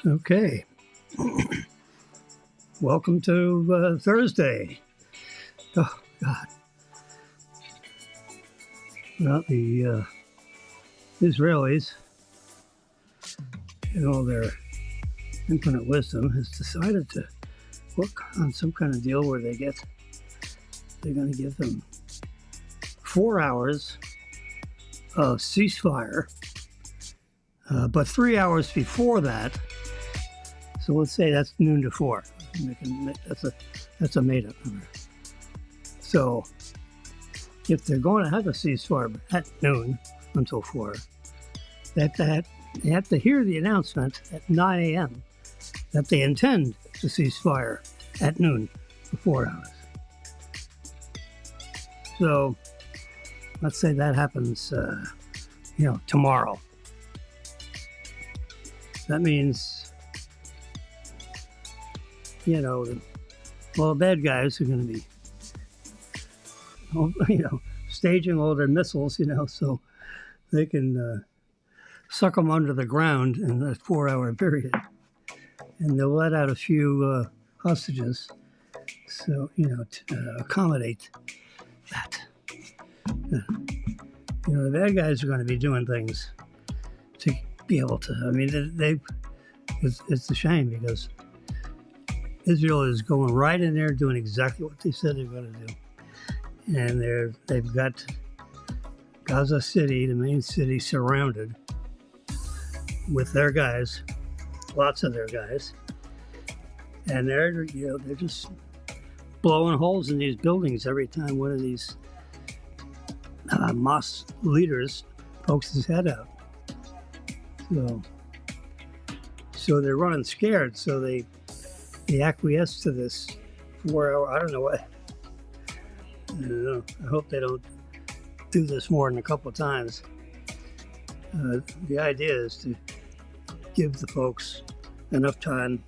Okay. Welcome to Thursday. Oh, God. Well, the Israelis, in all their infinite wisdom, has decided to work on some kind of deal where they're going to give them 4 hours of ceasefire, but 3 hours before that. So let's say that's noon to 4. That's a made-up number. So if they're going to have a ceasefire at noon until 4, they have to hear the announcement at 9 a.m. that they intend to cease fire at noon for 4 hours. So let's say that happens, tomorrow. That means, the bad guys are going to be, staging all their missiles, so they can suck them under the ground in that 4-hour period. And they'll let out a few hostages, so, to accommodate that. The bad guys are going to be doing things to be able to, it's a shame because Israel is going right in there doing exactly what they said they're going to do. And they've got Gaza City, the main city, surrounded with their guys, lots of their guys. And they're just blowing holes in these buildings every time one of these Hamas leaders pokes his head out. So they're running scared, so they acquiesce to this 4-hour, I don't know what. I don't know. I hope they don't do this more than a couple of times. The idea is to give the folks enough time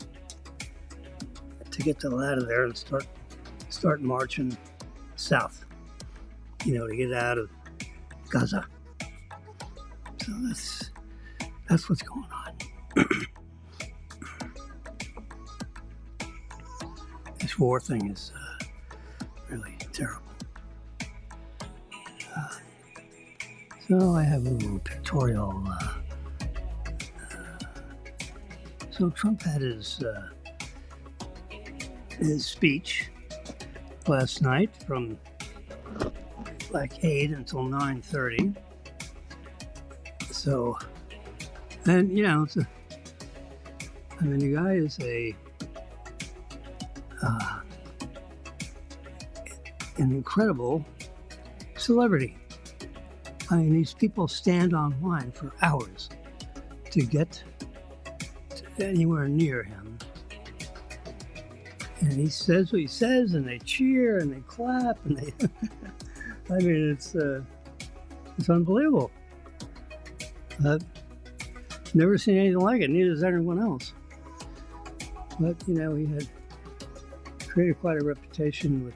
to get the hell out of there and start marching south, to get out of Gaza. So that's what's going on. This war thing is really terrible. So I have a little pictorial. So Trump had his speech last night from like 8 until 9:30. So, and the guy is an incredible celebrity. These people stand online for hours to get to anywhere near him. And he says what he says, and they cheer, and they clap, and they... it's unbelievable. I've never seen anything like it, neither has anyone else. But, he had created quite a reputation with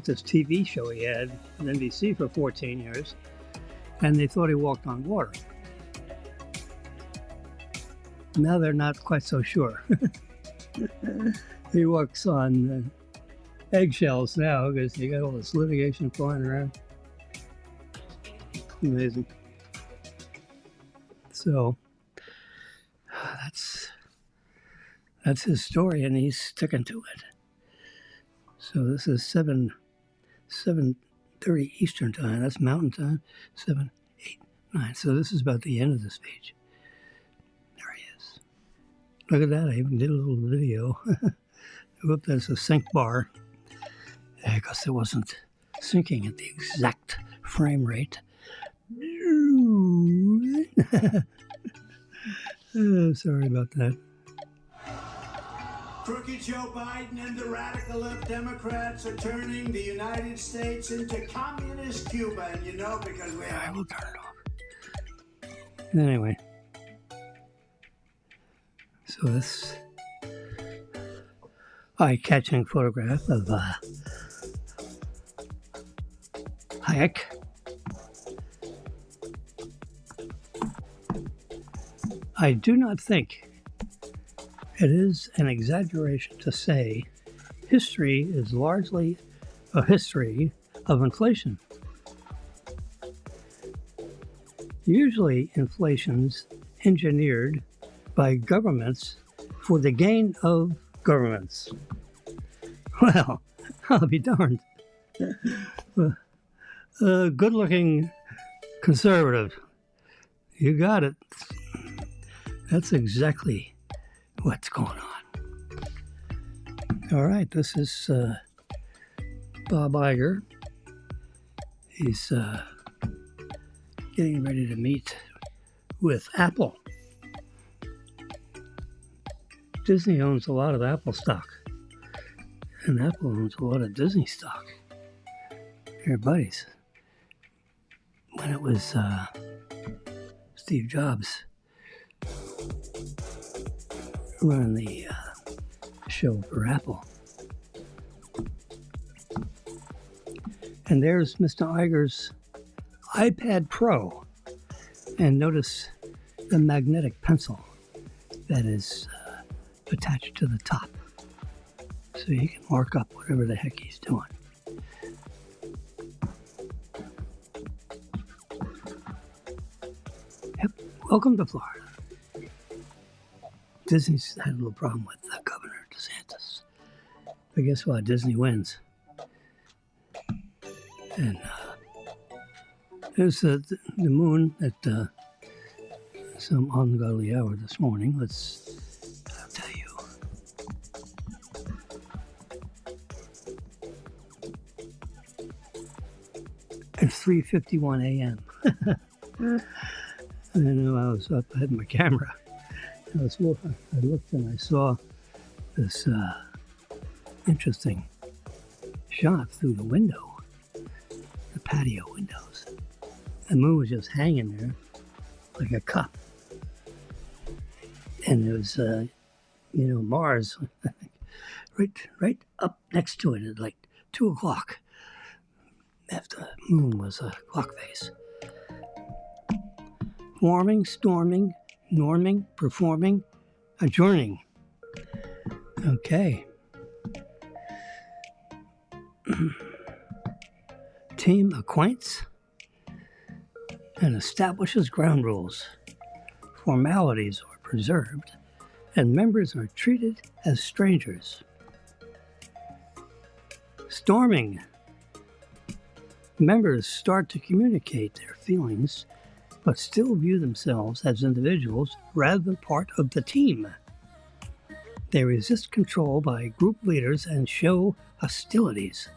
this TV show he had on NBC for 14 years, and they thought he walked on water. Now they're not quite so sure. He walks on eggshells now because you got all this litigation flying around. Amazing. So that's his story, and he's sticking to it. So this is 7:30 Eastern time. That's Mountain time. 7, 8, 9. So this is about the end of the speech. There he is. Look at that. I even did a little video. Whoop, that's a sync bar. Because it wasn't syncing at the exact frame rate. Sorry about that. Crooked Joe Biden and the radical left Democrats are turning the United States into communist Cuba, and because we have... I will turn it off. Anyway. So this eye-catching photograph of Hayek. I do not think It is an exaggeration to say history is largely a history of inflation. Usually, inflation's engineered by governments for the gain of governments. Well, I'll be darned. A good-looking conservative. You got it. That's exactly what's going on. All right, this is Bob Iger. He's getting ready to meet with Apple. Disney owns a lot of Apple stock, and Apple owns a lot of Disney stock. They're buddies. When it was Steve Jobs running the show for Apple. And there's Mr. Iger's iPad Pro. And notice the magnetic pencil that is attached to the top. So he can mark up whatever the heck he's doing. Yep, welcome to Florida. Disney's had a little problem with Governor DeSantis. But guess what? Disney wins. And there's the moon at some ungodly hour this morning. I'll tell you. It's 3:51 a.m. I know I was up, I had my camera. I looked and I saw this interesting shot through the window, the patio windows. The moon was just hanging there like a cup. And there was, Mars right up next to it at like 2 o'clock. After the moon was a clock face. Warming, storming, norming, performing, adjourning. Okay. Team acquaints and establishes ground rules. Formalities are preserved and members are treated as strangers. Storming. Members start to communicate their feelings but still view themselves as individuals rather than part of the team. They resist control by group leaders and show hostilities.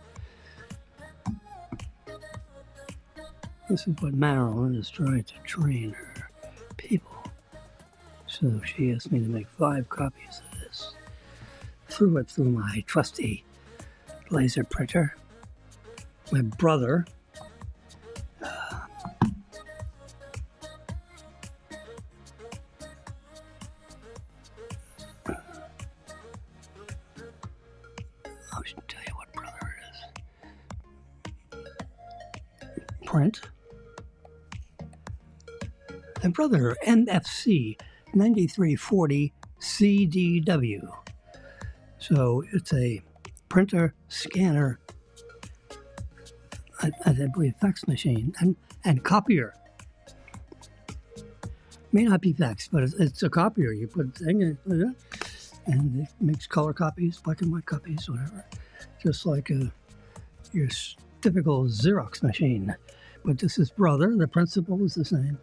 This is what Marilyn is trying to train her people. So she asked me to make 5 copies of this. Threw it through my trusty laser printer. My brother I should tell you what brother it is. Print. And brother MFC 9340 CDW. So it's a printer, scanner, I believe fax machine, and copier. May not be fax, but it's a copier. You put a thing in it, and it makes color copies, black and white copies, whatever. Just like your typical Xerox machine. But this is brother. The principle is the same.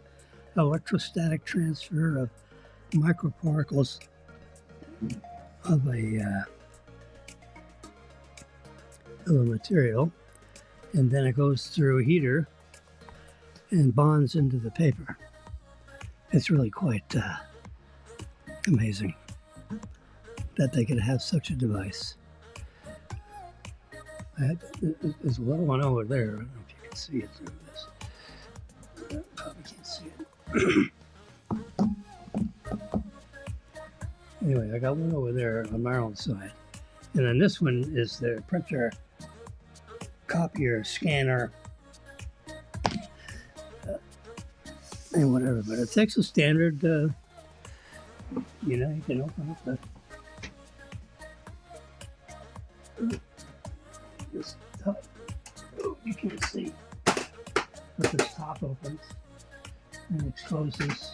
Electrostatic transfer of microparticles of a material, and then it goes through a heater and bonds into the paper. It's really quite amazing that they could have such a device. There's a little one over there. I don't know if you can see it through this. You probably can't see it. Anyway, I got one over there on Maryland's side. And then this one is the printer, copier, scanner, and whatever. But it takes a standard, you can open up the this top, you can see, but this top opens and it closes.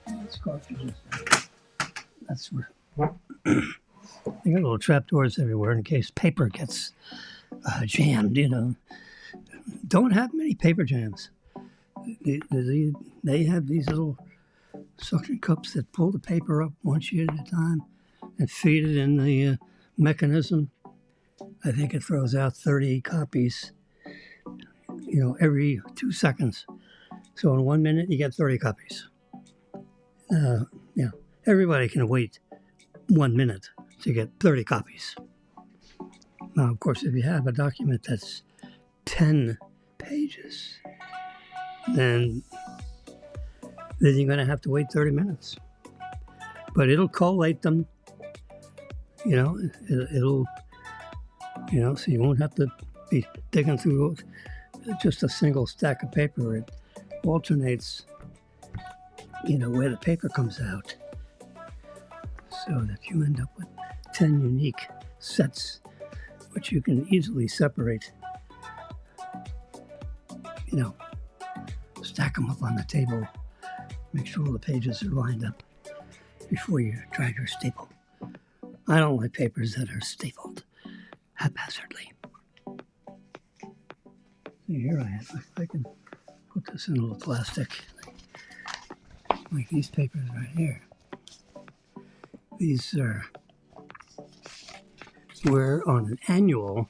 And it's cartridges. That's where they got little trapdoors everywhere in case paper gets jammed. You know, don't have many paper jams. They have these little suction cups that pull the paper up one sheet at a time and feed it in the mechanism. I think it throws out 30 copies, you know, every 2 seconds. So in 1 minute, you get 30 copies. Yeah, everybody can wait 1 minute to get 30 copies. Now, of course, if you have a document that's 10 pages, then you're going to have to wait 30 minutes. But it'll collate them, you know, it'll, you know, so you won't have to be digging through just a single stack of paper. It alternates, you know, where the paper comes out, so that you end up with 10 unique sets, which you can easily separate, you know, stack them up on the table, make sure all the pages are lined up before you drag your staple. I don't like papers that are stapled haphazardly. So here I have, if I can put this in a little plastic, like these papers right here. These are, we're on an annual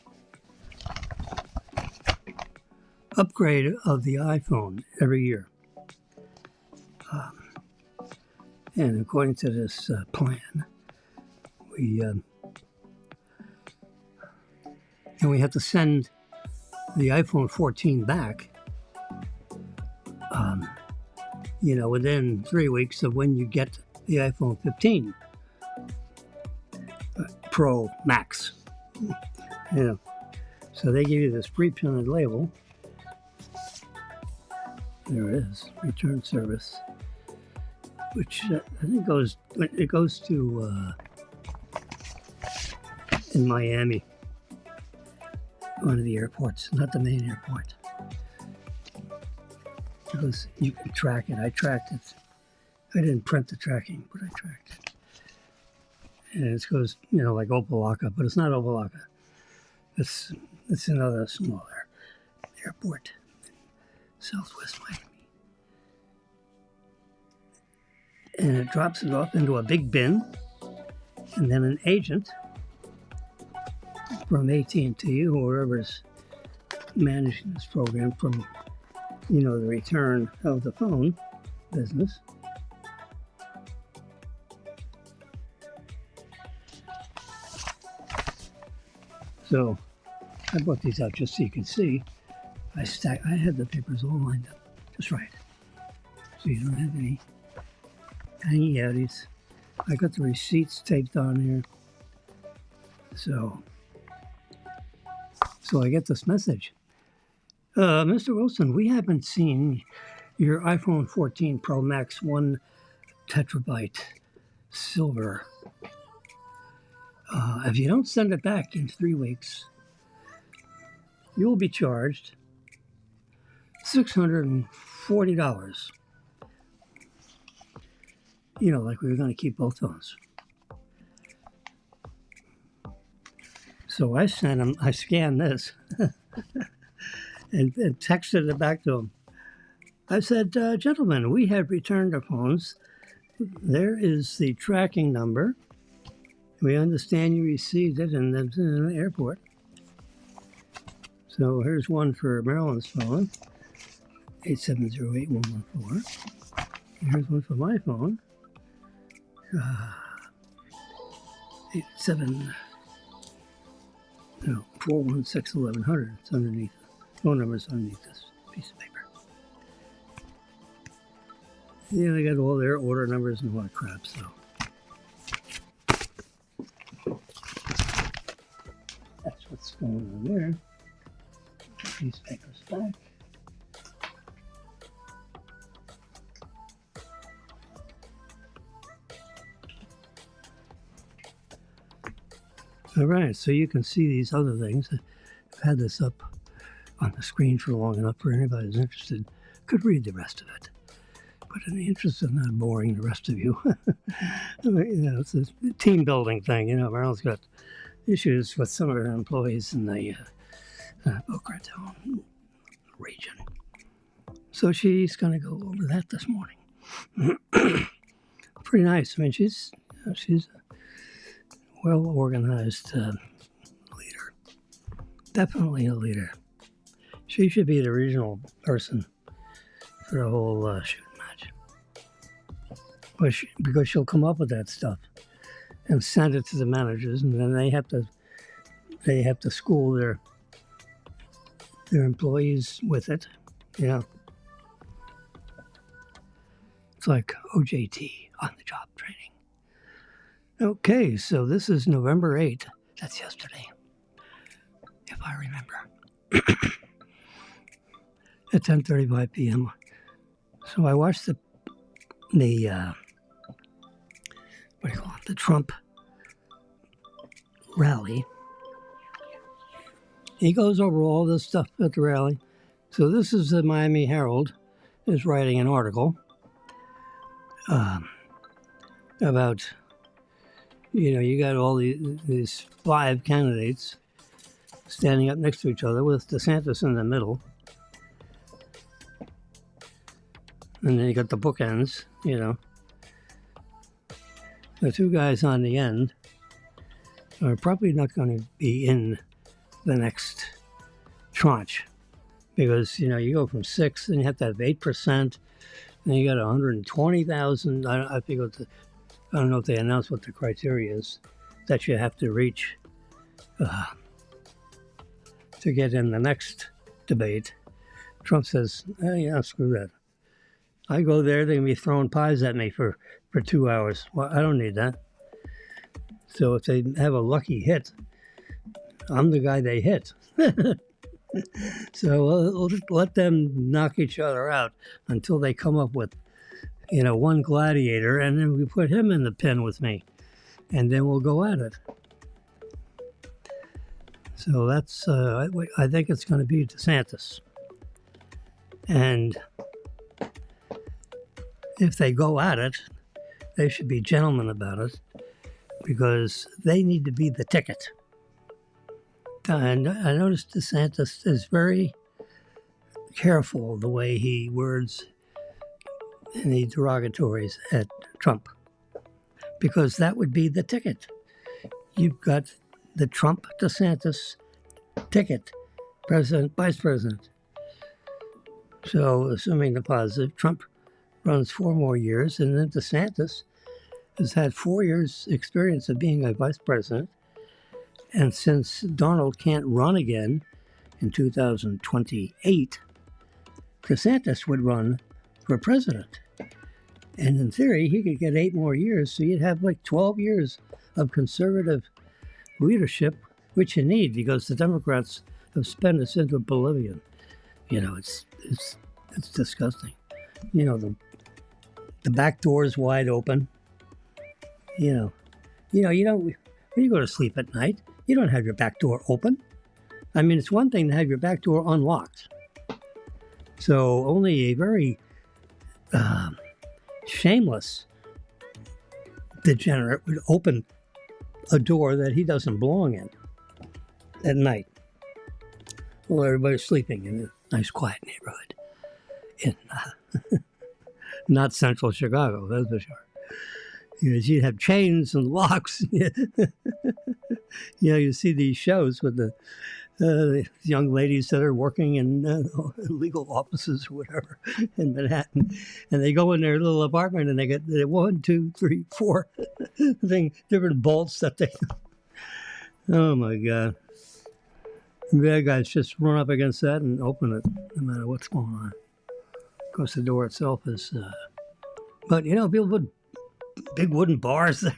upgrade of the iPhone every year. And according to this plan, we have to send the iPhone 14 back, you know, within 3 weeks of when you get the iPhone 15 Pro Max. You know, so they give you this pre-printed label. There it is, return service, which I think goes to in Miami, one of the airports, not the main airport. Because you can track it. I tracked it. I didn't print the tracking, but I tracked it. And it goes, you know, like Opelika, but it's not Opelika. It's another smaller airport in Southwest Miami. And it drops it off into a big bin, and then an agent from AT&T or whoever's managing this program from, you know, the return of the phone business, so I brought these out just so you can see. I had the papers all lined up just right, so you don't have any hanging outies. I got the receipts taped on here, so I get this message. Mr. Wilson, we haven't seen your iPhone 14 Pro Max 1 terabyte silver. If you don't send it back in 3 weeks, you will be charged $640. You know, like we were going to keep both phones. So I scanned this and texted it back to him. I said, gentlemen, we have returned our phones. There is the tracking number. We understand you received it in the airport. So here's one for Maryland's phone, 8708114. Here's one for my phone, 4161100. It's underneath. Phone number's underneath this piece of paper. Yeah, they got all their order numbers and all that crap, so. That's what's going on there. Put these papers back. All right, so you can see these other things. I've had this up on the screen for long enough for anybody who's interested could read the rest of it. But in the interest of not boring the rest of you, it's a team building thing. Maryland's got issues with some of her employees in the Boca Raton region. So she's going to go over that this morning. Pretty nice. I mean, she's a well-organized leader. Definitely a leader. She should be the regional person for the whole shooting match. Because she'll come up with that stuff and send it to the managers, and then they have to school their employees with it. It's like OJT, on the job training. Okay, so this is November 8th. That's yesterday, if I remember. At 10:35 p.m. So I watched the Trump rally. He goes over all this stuff at the rally. So this is the Miami Herald is writing an article about, you got all these 5 candidates standing up next to each other with DeSantis in the middle. And then you got the bookends, The 2 guys on the end are probably not going to be in the next tranche because, you go from 6 and you have to have 8%, and you got 120,000. I don't know if they announced what the criteria is that you have to reach to get in the next debate. Trump says, yeah, screw that. I go there, they're going to be throwing pies at me for 2 hours. Well, I don't need that. So if they have a lucky hit, I'm the guy they hit. So we'll just let them knock each other out until they come up with, one gladiator, and then we put him in the pen with me, and then we'll go at it. So that's, I think it's going to be DeSantis. And if they go at it, they should be gentlemen about it because they need to be the ticket. And I noticed DeSantis is very careful the way he words any derogatories at Trump because that would be the ticket. You've got the Trump-DeSantis ticket, president, vice president. So assuming the positive, Trump runs 4 more years, and then DeSantis has had 4 years experience of being a vice president. And since Donald can't run again in 2028, DeSantis would run for president. And in theory, he could get 8 more years, so you'd have like 12 years of conservative leadership, which you need because the Democrats have spent us into oblivion. It's disgusting. The back door is wide open. You don't. When you go to sleep at night, you don't have your back door open. I mean, it's one thing to have your back door unlocked. So only a very shameless degenerate would open a door that he doesn't belong in at night while everybody's sleeping in a nice, quiet neighborhood in not central Chicago, that's for sure. You'd have chains and locks. You see these shows with the young ladies that are working in legal offices or whatever in Manhattan, and they go in their little apartment and they get 1, 2, 3, 4 different bolts that they. Oh my God! The bad guys just run up against that and open it, no matter what's going on. Of course, the door itself is, but people put big wooden bars there.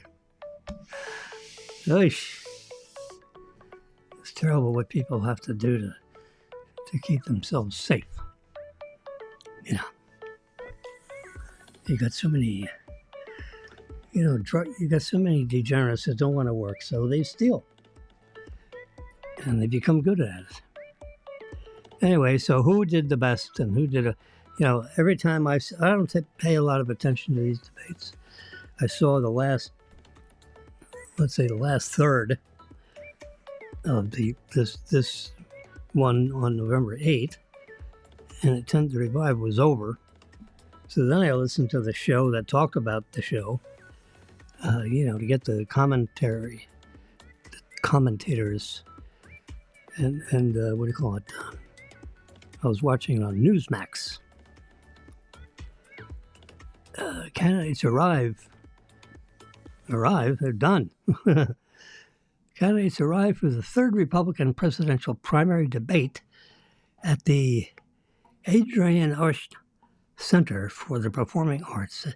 Oish. It's terrible what people have to do to keep themselves safe. You got so many, you got so many degenerates that don't want to work, so they steal. and they become good at it. Anyway, so who did the best and who did every time I don't pay a lot of attention to these debates. I saw the last third of this one on November 8th, and at 10:35 was over. So then I listened to the show that talked about the show, to get the commentators, and what do you call it? I was watching on Newsmax. Candidates arrive, they're done. Candidates arrive for the third Republican presidential primary debate at the Adrian Osh Center for the Performing Arts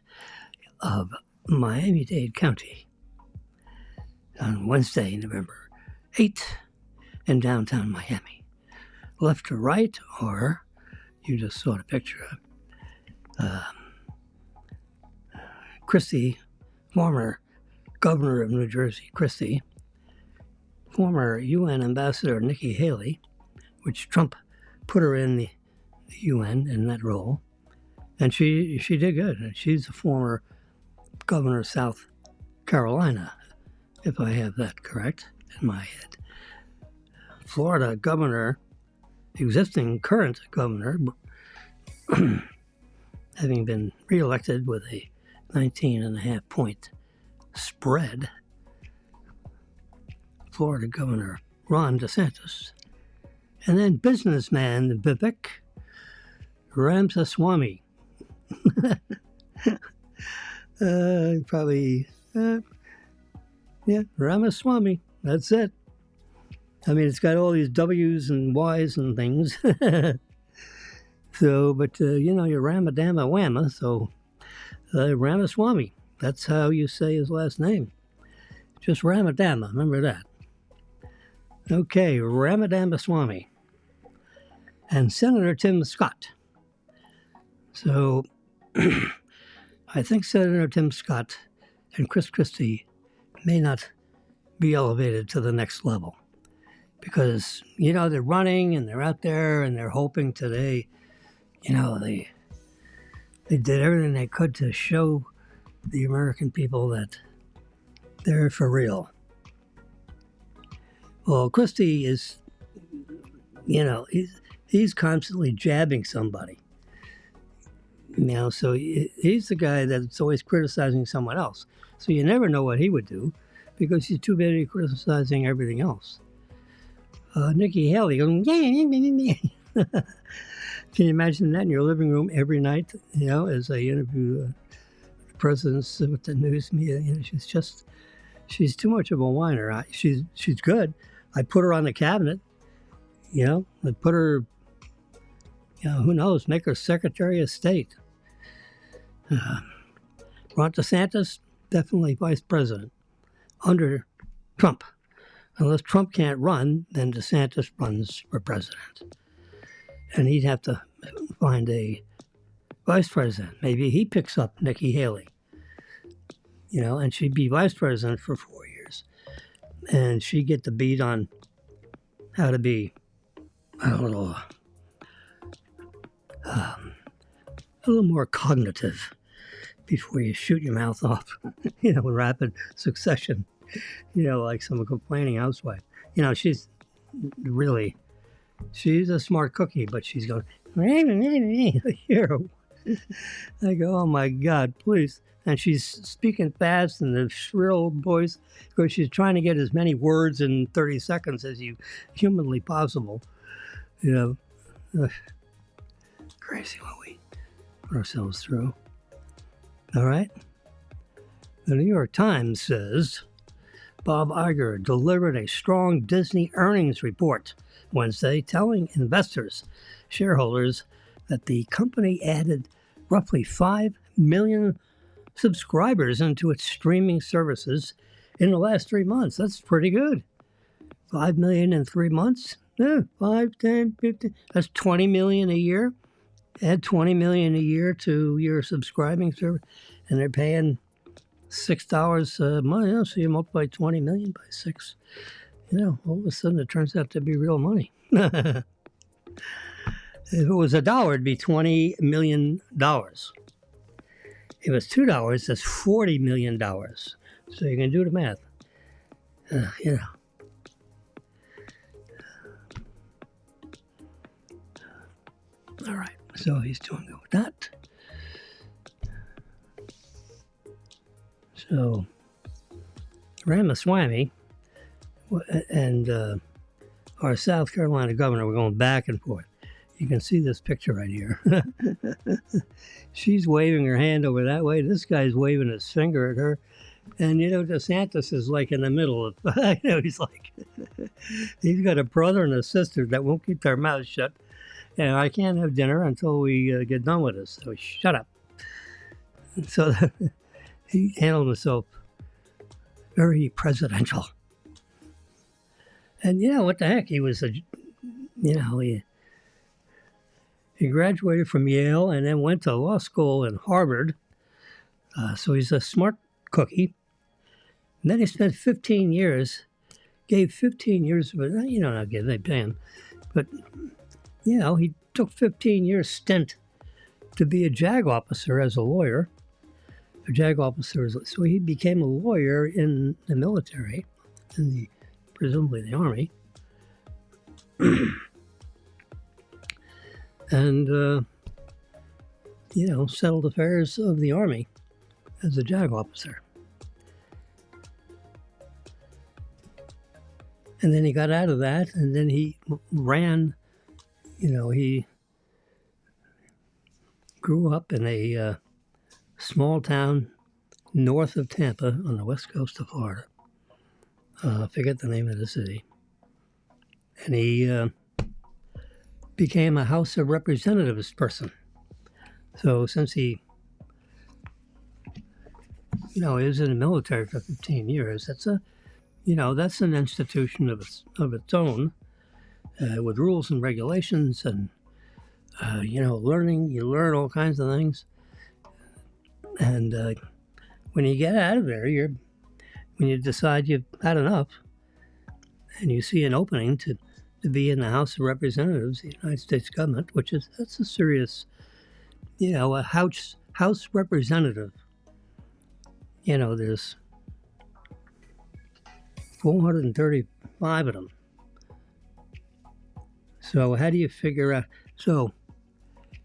of Miami-Dade County on Wednesday, November 8th in downtown Miami. Left to right, or you just saw the picture of Christie, former governor of New Jersey, Christie, former UN ambassador Nikki Haley, which Trump put her in the UN in that role, and she did good. And she's a former governor of South Carolina, if I have that correct in my head. Florida governor, current governor, having been reelected with a 19.5-point spread, Florida Governor Ron DeSantis, and then businessman Vivek Ramaswamy. Ramaswamy, that's it. I mean, it's got all these W's and Y's and things. So, but, you're Ramadama Whamma, so Ramaswamy, that's how you say his last name. Just Ramadama, remember that. Okay, Ramadama-Swamy. And Senator Tim Scott. So, I think Senator Tim Scott and Chris Christie may not be elevated to the next level. Because, they're running and they're out there and they're hoping today, they did everything they could to show the American people that they're for real. Well, Christie is, he's constantly jabbing somebody. So he's the guy that's always criticizing someone else. So you never know what he would do because he's too busy criticizing everything else. Nikki Haley going, yeah. Can you imagine that in your living room every night, as I interview the presidents with the news media? She's too much of a whiner. She's good. I put her on the cabinet, I put her, who knows, make her Secretary of State. Ron DeSantis, definitely vice president under Trump. Unless Trump can't run, then DeSantis runs for president. And he'd have to find a vice president. Maybe he picks up Nikki Haley, and she'd be vice president for 4 years. And she'd get the beat on how to be a little more cognitive before you shoot your mouth off, in rapid succession, like some complaining housewife. She's a smart cookie, but she's going, here. I go, oh my God, please. And she's speaking fast in the shrill voice because she's trying to get as many words in 30 seconds as humanly possible. Crazy what we put ourselves through. All right. The New York Times says Bob Iger delivered a strong Disney earnings report Wednesday, telling shareholders, that the company added roughly 5 million subscribers into its streaming services in the last 3 months. That's pretty good. 5 million in 3 months? 5, 10, 15. That's 20 million a year. Add 20 million a year to your subscribing service, and they're paying $6 a month. So you multiply 20 million by 6. all of a sudden it turns out to be real money. If it was $1, it'd be $20 million. If it was $2, that's $40 million. So you can do the math. All right, so he's doing good with that. So Ramaswamy and our South Carolina governor were going back and forth. You can see this picture right here. She's waving her hand over that way. This guy's waving his finger at her. And, DeSantis is like in the middle of, he's like, he's got a brother and a sister that won't keep their mouths shut. And I can't have dinner until we get done with this. So shut up. And so he handled himself very presidential. And, what the heck? He was he graduated from Yale and then went to law school in Harvard. So he's a smart cookie. And then he spent 15 years, gave 15 years, but not give, they pay him. But, he took 15 years stint to be a JAG officer as a lawyer. A JAG officer, so he became a lawyer in the military, presumably the Army. And, settled affairs of the Army as a JAG officer. And then he got out of that, and then he ran, he grew up in a small town north of Tampa on the west coast of Florida. I forget the name of the city. And he became a House of Representatives person. So since he, he was in the military for 15 years, that's that's an institution of its own, with rules and regulations and, learning. You learn all kinds of things. And when you get out of there, when you decide you've had enough and you see an opening to be in the House of Representatives, the United States government, that's a serious, a House representative. There's 435 of them. So how do you figure out? So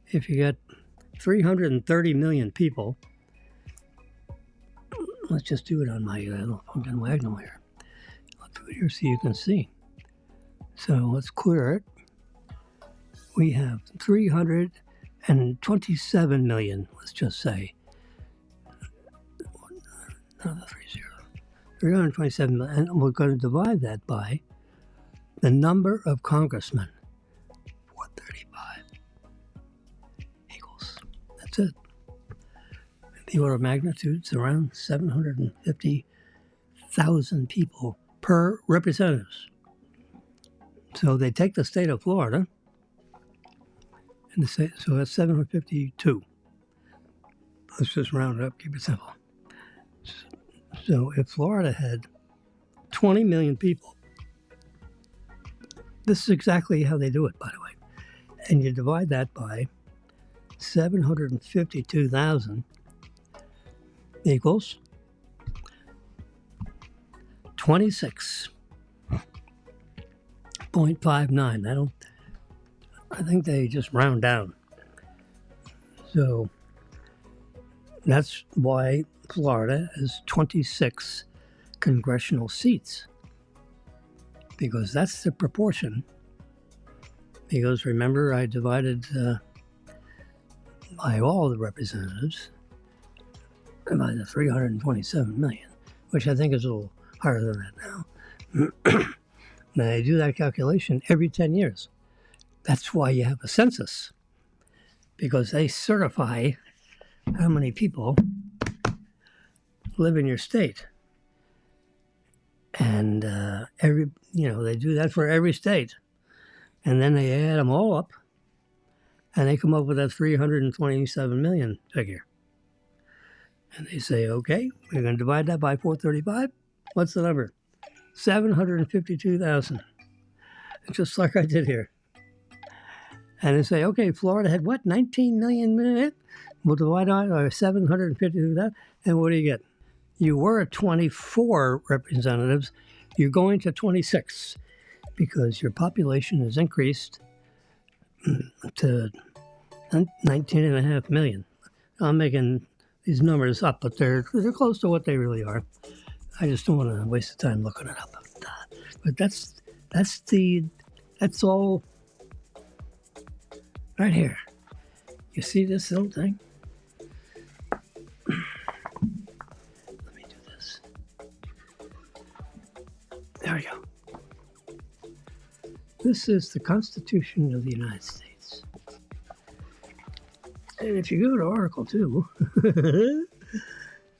if you got 330 million people, let's just do it on my little pumpkin wagon here. I'll do it here so you can see. So let's clear it. We have 327 million, let's just say. Another 327 million. And we're going to divide that by the number of congressmen. 435 equals. That's it. The order of magnitude is around 750,000 people per representatives. So they take the state of Florida, and so that's 752. Let's just round it up, keep it simple. So if Florida had 20 million people, this is exactly how they do it, by the way. And you divide that by 752,000 equals 26.59. I think they just round down. So that's why Florida has 26 congressional seats, because that's the proportion. Because remember, I divided by all the representatives by the 327 million, which I think is a little higher than that now. Now, they do that calculation every 10 years. That's why you have a census, because they certify how many people live in your state. And they do that for every state. And then they add them all up, and they come up with that 327 million figure. And they say, okay, we're going to divide that by 435. What's the number? 752,000. Just like I did here. And they say, okay, Florida had what? 19 million? We'll divide by 752,000. And what do you get? You were at 24 representatives. You're going to 26 because your population has increased to 19.5 million. I'm making these numbers up, but they're close to what they really are. I just don't want to waste the time looking it up. But that's all right here. You see this little thing? Let me do this. There we go. This is the Constitution of the United States. And if you go to Article 2,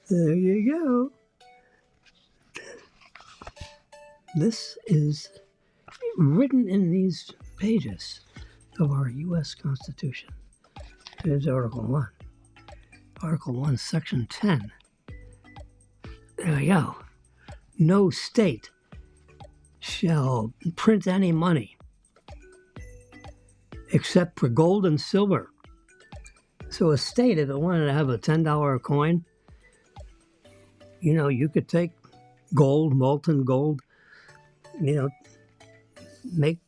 there you go. This is written in these pages of our U.S. Constitution. Here's Article 1. Article 1, Section 10. There we go. No state shall print any money except for gold and silver. So a state, if it wanted to have a $10 coin, you could take gold, molten gold, make,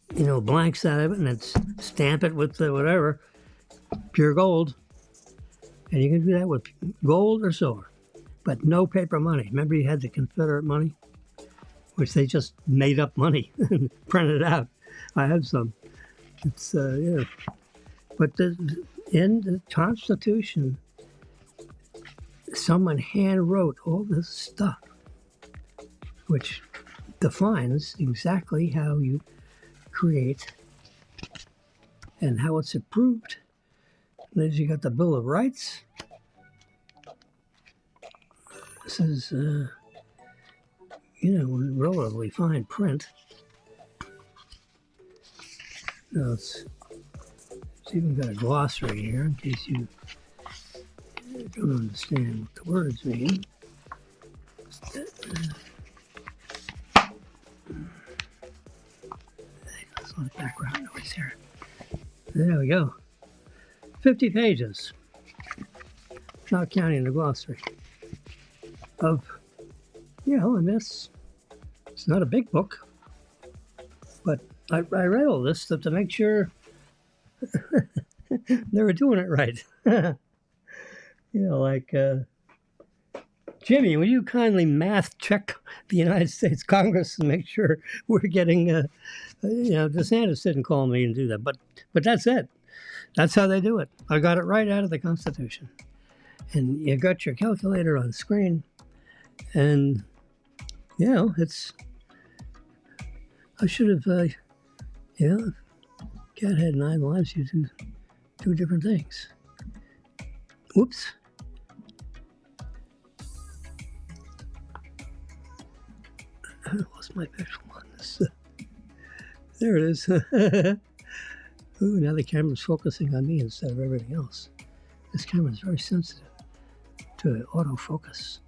blanks out of it and then stamp it with whatever, pure gold. And you can do that with gold or silver, but no paper money. Remember you had the Confederate money, which they just made up money and printed out. I have some. It's, But in the Constitution, someone hand wrote all this stuff, which defines exactly how you create and how it's approved. And then you got the Bill of Rights. It says, in relatively fine print. Now it's even got a glossary here in case you don't understand what the words mean. There's a lot of background noise here. There we go. 50 pages, not counting the glossary. It's not a big book, but I read all this stuff to make sure they were doing it right. Jimmy, will you kindly math check the United States Congress and make sure we're getting, DeSantis didn't call me and do that, but that's it. That's how they do it. I got it right out of the Constitution. And you got your calculator on screen, and, I should have, Cat had 9 lives, you do 2 different things. Whoops. I lost my picture on this. There it is. Ooh, now the camera's focusing on me instead of everything else. This camera is very sensitive to autofocus.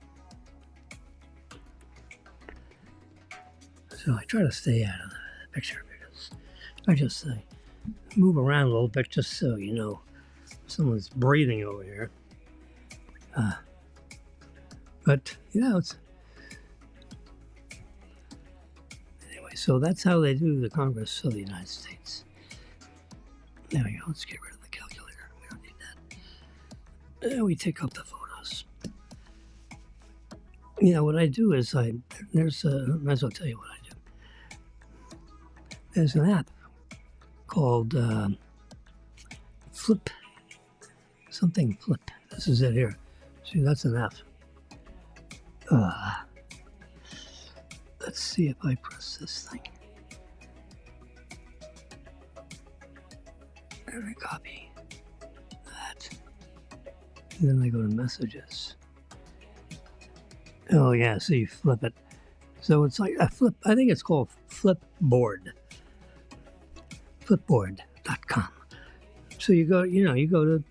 So I try to stay out of the picture because I just move around a little bit just so you know someone's breathing over here. But it's anyway. So that's how they do the Congress of the United States. There we go. Let's get rid of the calculator. We don't need that. And we take up the photos. What I do is I might as well tell you what I do. There's an app called Flip. This is it here. See, that's an F. Let's see if I press this thing. There we copy that. And then I go to messages. Oh yeah, so you flip it. So it's like a flip. I think it's called Flipboard. Flipboard.com. So you go to,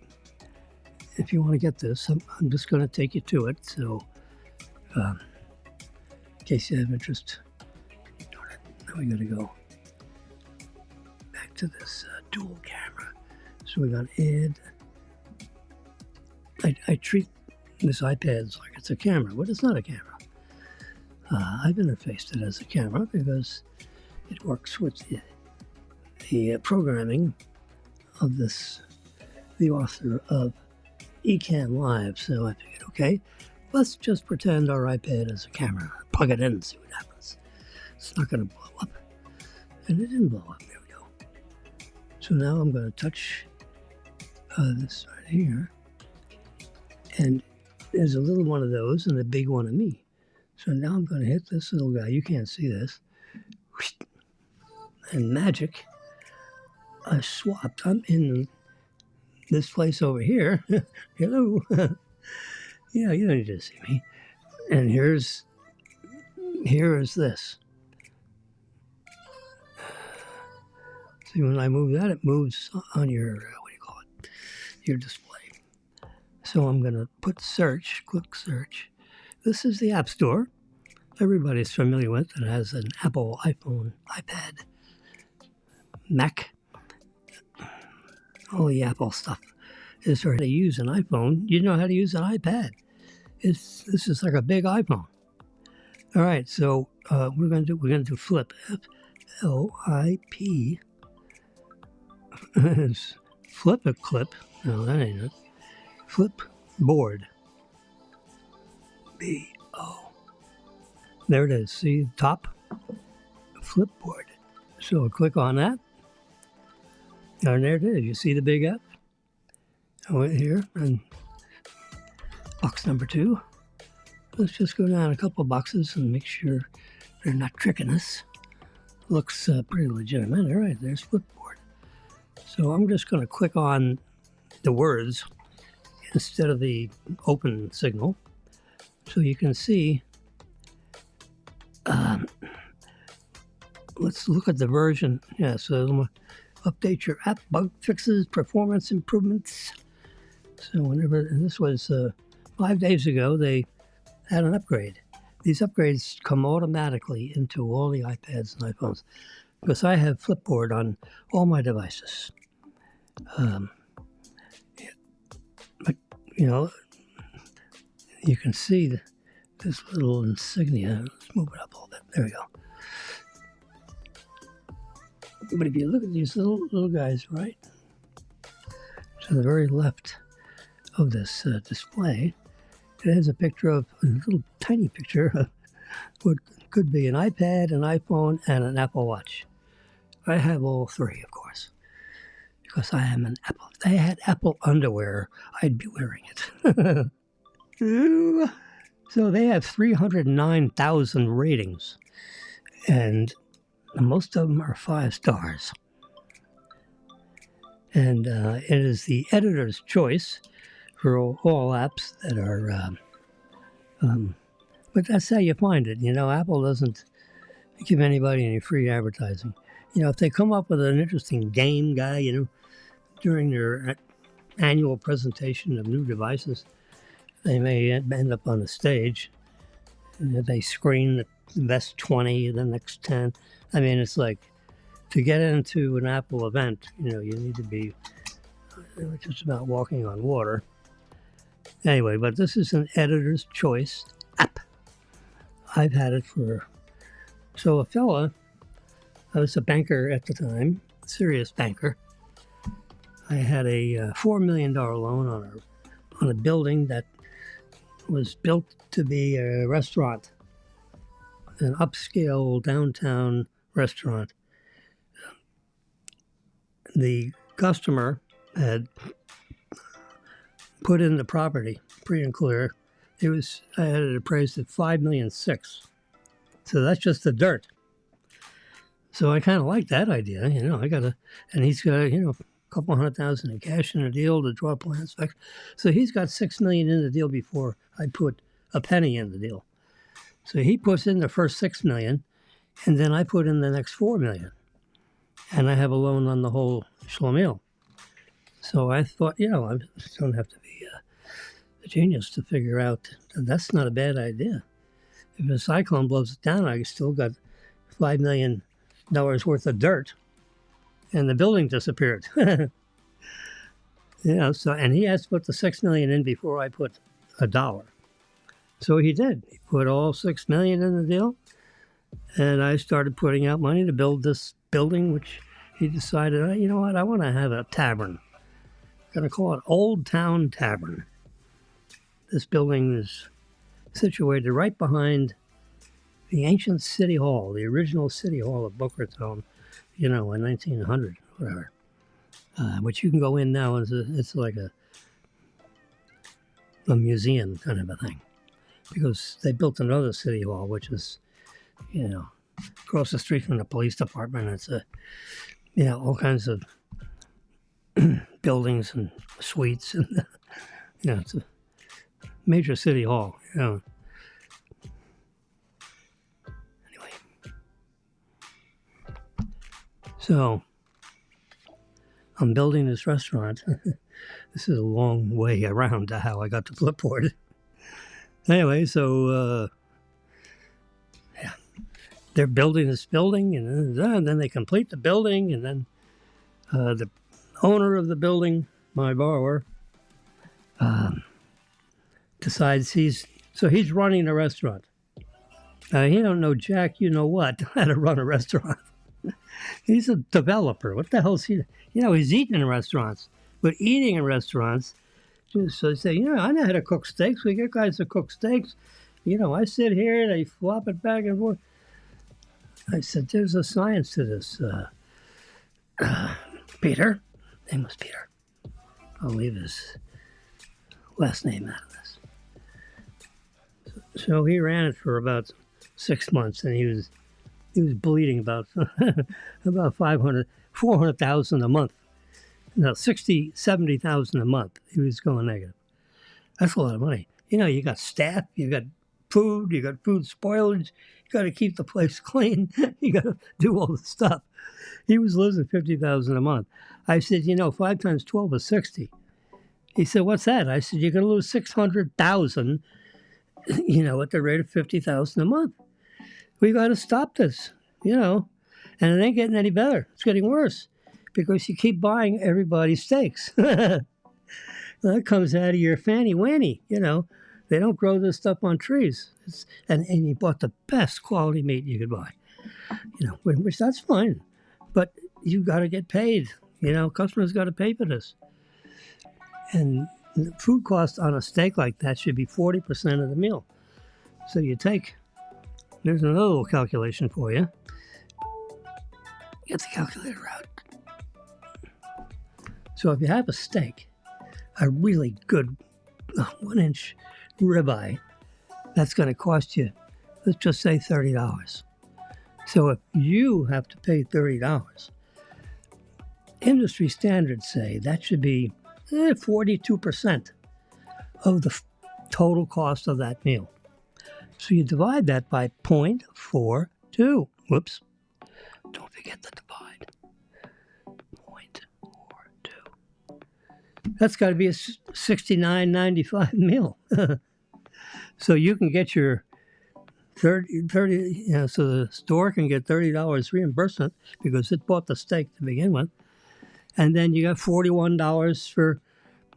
if you want to get this, I'm just going to take you to it. So case you have interest. Darn it. Now we got to go back to this dual camera. So we got to add. I treat this iPad like it's a camera, but it's not a camera. I've interfaced it as a camera because it works with the programming of the author of Ecamm Live. So I figured, okay, let's just pretend our iPad is a camera. Plug it in and see what happens. It's not going to blow up. And it didn't blow up. There we go. So now I'm going to touch this right here. And there's a little one of those and a big one of me. So now I'm going to hit this little guy. You can't see this. And magic, I swapped. I'm in this place over here. Hello. Yeah, you don't need to see me. And here is this. See, when I move that, it moves on your, what do you call it? Your display. So I'm going to put search, click search. This is the App Store. Everybody's familiar with it. It has an Apple, iPhone, iPad, Mac. All the Apple stuff is how to use an iPhone. You know how to use an iPad. This is like a big iPhone. All right, so we're gonna do flip. F-L-I-P. Flip a clip. No, that ain't it. Flip board. B-O. There it is. See top? Flipboard. So I'll click on that. And there it is. You see the big F? I went here and box number 2. Let's just go down a couple of boxes and make sure they're not tricking us. Looks pretty legitimate. All right, there's Flipboard. So I'm just going to click on the words instead of the open signal. So you can see, let's look at the version. Yeah, so update your app, bug fixes, performance improvements. So whenever, and this was 5 days ago, they had an upgrade. These upgrades come automatically into all the iPads and iPhones because I have Flipboard on all my devices. But, you know, you can see this little insignia. Let's move it up a little bit. There we go. But if you look at these little guys, right, to the very left of this display, it has a picture of a little tiny picture of what could be an iPad, an iPhone, and an Apple Watch. I have all 3, of course, because I am an Apple. If they had Apple underwear, I'd be wearing it. So they have 309,000 ratings, and most of them are 5 stars. And it is the editor's choice for all apps that are, but that's how you find it. You know, Apple doesn't give anybody any free advertising. You know, if they come up with an interesting game guy, you know, during their annual presentation of new devices, they may end up on the stage and they screen the best 20, the next 10. I mean, it's like, to get into an Apple event, you know, you need to be just about walking on water. Anyway, but this is an editor's choice app. I've had it for, so a fella, I was a banker at the time, a serious banker. I had a $4 million loan on a building that was built to be a restaurant, an upscale downtown restaurant. The customer had put in the property free and clear. I had it appraised at $5.6 million. So that's just the dirt. So I kind of like that idea, you know. And he's got, you know, a couple $100,000 in cash in the deal to draw plans back. So he's got $6 million in the deal before I put a penny in the deal. So he puts in the first $6 million, and then I put in the next $4 million. And I have a loan on the whole schlemiel. So I thought, you know, I don't have to be a genius to figure out that that's not a bad idea. if a cyclone blows it down, I still got $5 million worth of dirt, and the building disappeared. So, and he has to put the $6 million in before I put a dollar. So he did. He put all $6 million in the deal, and I started putting out money to build this building, which he decided, you know what, I want to have a tavern. I'm going to call it Old Town Tavern. This building is situated right behind the ancient City Hall, the original City Hall of Boca Raton, in 1900, whatever. Which you can go in now, it's like a museum kind of a thing. Because they built another City Hall, which is, across the street from the police department. It's all kinds of buildings and suites, and it's a major City Hall. Anyway, so I'm building this restaurant. This is a long way around to how I got to Flipboard. Anyway, so they're building this building, and then they complete the building, and then the owner of the building, my borrower, decides he's running a restaurant. He don't know jack, what, how to run a restaurant. He's a developer. What the hell's he? He's eating in restaurants, but eating in restaurants. So they say, I know how to cook steaks. We get guys to cook steaks. I sit here, they flop it back and forth. I said, there's a science to this. Peter, name was Peter. I'll leave his last name out of this. So he ran it for about 6 months, and he was bleeding about about 400,000 a month. No, 70,000 a month. He was going negative. That's a lot of money. You got staff, you got food spoilage. You got to keep the place clean. You got to do all the stuff. He was losing 50,000 a month. I said, 5 times 12 is 60. He said, what's that? I said, you're going to lose 600,000, at the rate of 50,000 a month. We got to stop this, and it ain't getting any better. It's getting worse because you keep buying everybody's steaks. That comes out of your fanny wanny, They don't grow this stuff on trees. And you bought the best quality meat you could buy, which that's fine. But you got to get paid. Customers got to pay for this. And the food cost on a steak like that should be 40% of the meal. So there's another little calculation for you. Get the calculator out. So if you have a steak, a really good 1-inch ribeye, that's going to cost you, let's just say $30. So if you have to pay $30, industry standards say that should be 42% of the total cost of that meal. So you divide that by 0.42. Whoops. Don't forget the divide. 0.42. That's got to be a $69.95 meal. So you can get your 30, so the store can get $30 reimbursement because it bought the steak to begin with. And then you got $41 for,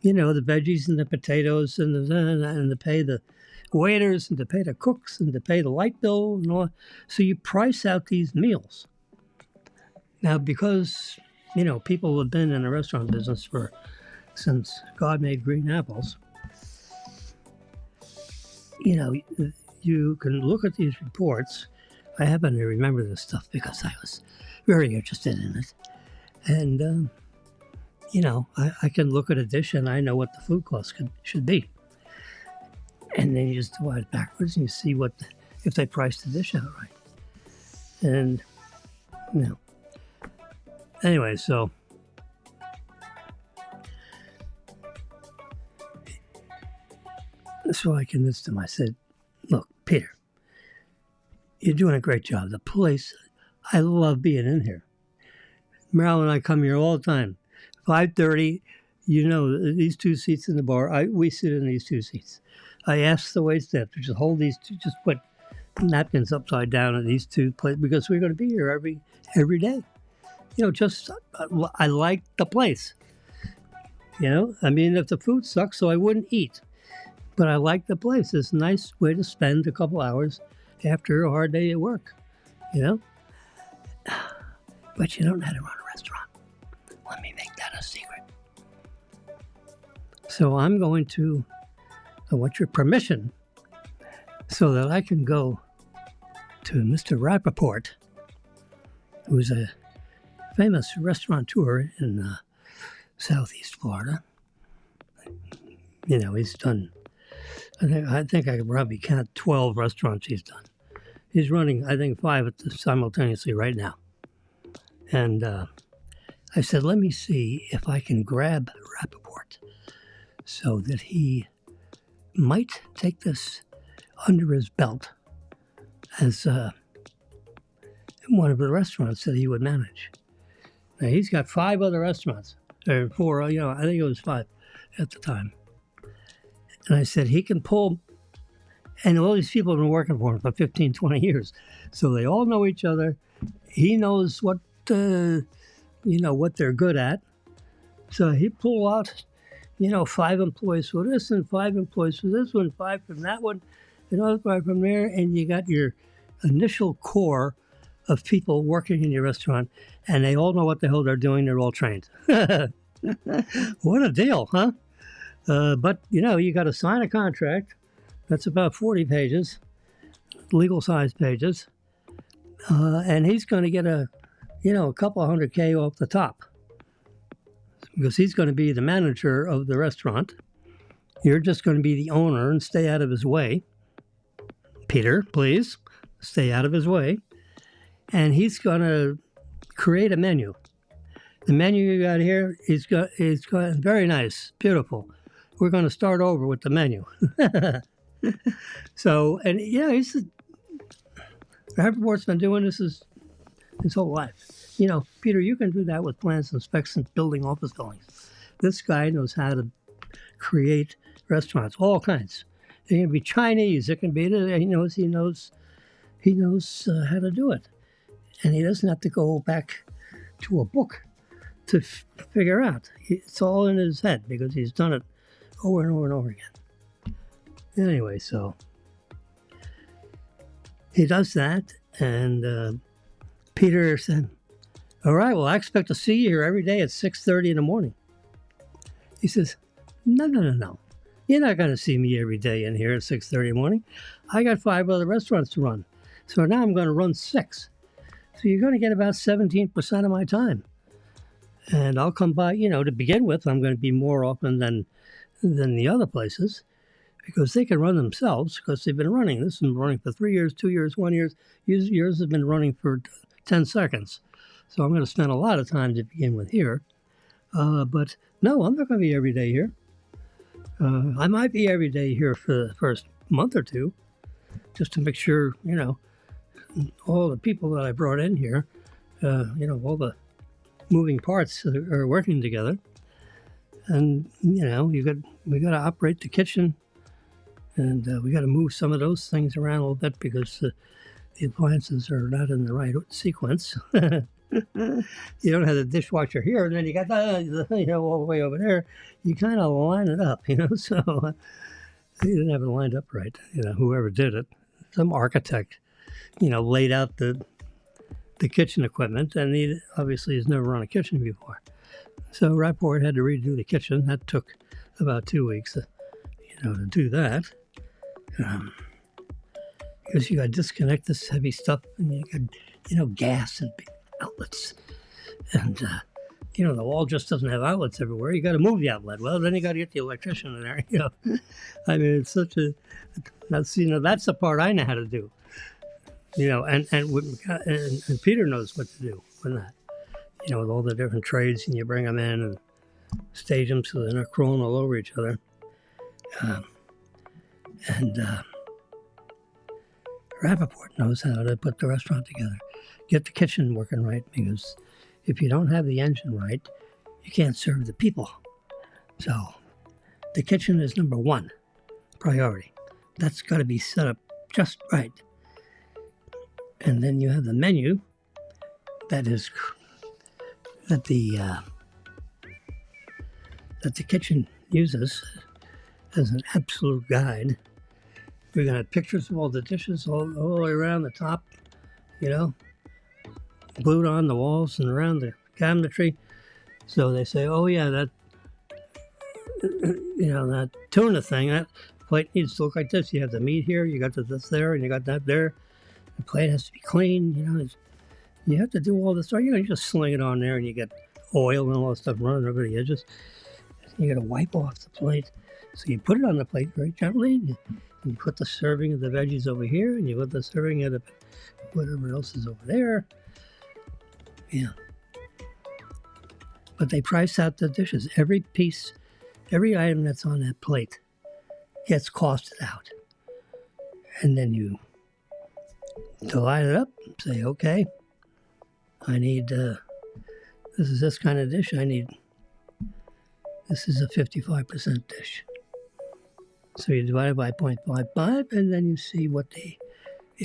the veggies and the potatoes and to pay the waiters and to pay the cooks and to pay the light bill and all. So you price out these meals. Now, because, people have been in the restaurant business since God made green apples, you can look at these reports. I happen to remember this stuff because I was very interested in it. And, I can look at a dish and I know what the food cost should be. And then you just divide it backwards and you see if they priced the dish out right. And, anyway, so I convinced him. I said, look, Peter, you're doing a great job. The place, I love being in here. Marilyn and I come here all the time. 5:30, these 2 seats in the bar, we sit in these 2 seats. I asked the waitstaff to just hold these two, just put napkins upside down at these two places because we're going to be here every day. Just I like the place. I mean, if the food sucks, so I wouldn't eat. But I like the place. It's a nice way to spend a couple hours after a hard day at work, But you don't know how to run a restaurant. Let me make that a secret. So I want your permission so that I can go to Mr. Rappaport, who's a famous restaurateur in Southeast Florida. He's done, I think I could probably count 12 restaurants he's done. He's running, I think, 5 simultaneously right now. And I said, let me see if I can grab Rappaport so that he might take this under his belt as one of the restaurants that he would manage. Now, he's got 5 other restaurants, or 4, I think it was 5 at the time. And I said, he can pull, and all these people have been working for him for 15, 20 years. So they all know each other. He knows what they're good at. So he pull out, 5 employees for this and 5 employees for this one, 5 from that one, another 5 from there, and you got your initial core of people working in your restaurant, and they all know what the hell they're doing. They're all trained. What a deal, huh? But, you got to sign a contract. That's about 40 pages, legal-sized pages. And he's going to get a couple of $100K off the top because he's going to be the manager of the restaurant. You're just going to be the owner and stay out of his way. Peter, please, stay out of his way. And he's going to create a menu. The menu you got here is very nice, beautiful. We're going to start over with the menu. So, and Rappaport's been doing this his whole life. Peter, you can do that with plans and specs and building office buildings. This guy knows how to create restaurants, all kinds. It can be Chinese. It can be. He knows how to do it, and he doesn't have to go back to a book to figure out. It's all in his head because he's done it over and over and over again. Anyway, so he does that, and Peter said, all right, well, I expect to see you here every day at 6:30 in the morning. He says, no. You're not going to see me every day in here at 6:30 in the morning. I got 5 other restaurants to run. So now I'm going to run 6. So you're going to get about 17% of my time. And I'll come by, to begin with, I'm going to be more often than the other places because they can run themselves because they've been running. This has been running for 3 years, 2 years, 1 year. Yours has been running for 10 seconds. So I'm going to spend a lot of time to begin with here. But no, I'm not going to be every day here. I might be every day here for the first month or two just to make sure, all the people that I brought in here, all the moving parts are working together. And, we got to operate the kitchen, and we got to move some of those things around a little bit because the appliances are not in the right sequence. You don't have the dishwasher here, and then you got the all the way over there. You kind of line it up, so you didn't have it lined up right. Whoever did it, some architect, laid out the kitchen equipment, and he obviously has never run a kitchen before. So Rappaport had to redo the kitchen. That took about 2 weeks, to do that. Because you got to disconnect this heavy stuff, and you got, gas and big outlets. And, the wall just doesn't have outlets everywhere. You got to move the outlet. Well, then you got to get the electrician in there, I mean, it's such a, that's the part I know how to do. And Peter knows what to do with that. With all the different trades, and you bring them in and stage them so they're not crawling all over each other. Rappaport knows how to put the restaurant together. Get the kitchen working right, because if you don't have the engine right, you can't serve the people. So the kitchen is number 1 priority. That's got to be set up just right. And then you have the menu that is that the kitchen uses as an absolute guide. We're going to have pictures of all the dishes all the way around the top, you know, glued on the walls and around the cabinetry. So they say, oh yeah, that, you know, that tuna thing, that plate needs to look like this. You have the meat here, you got this there, and you got that there. The plate has to be clean, you know. You have to do all this stuff. You know, you just sling it on there and you get oil and all that stuff running over the edges. You got to wipe off the plate. So you put it on the plate very gently. And you put the serving of the veggies over here, and you put the serving of the whatever else is over there. Yeah. But they price out the dishes. Every piece, every item that's on that plate gets costed out. And then you divide it up, say, okay, I need, this is this kind of dish. This is a 55% dish. So you divide it by 0.55, and then you see what the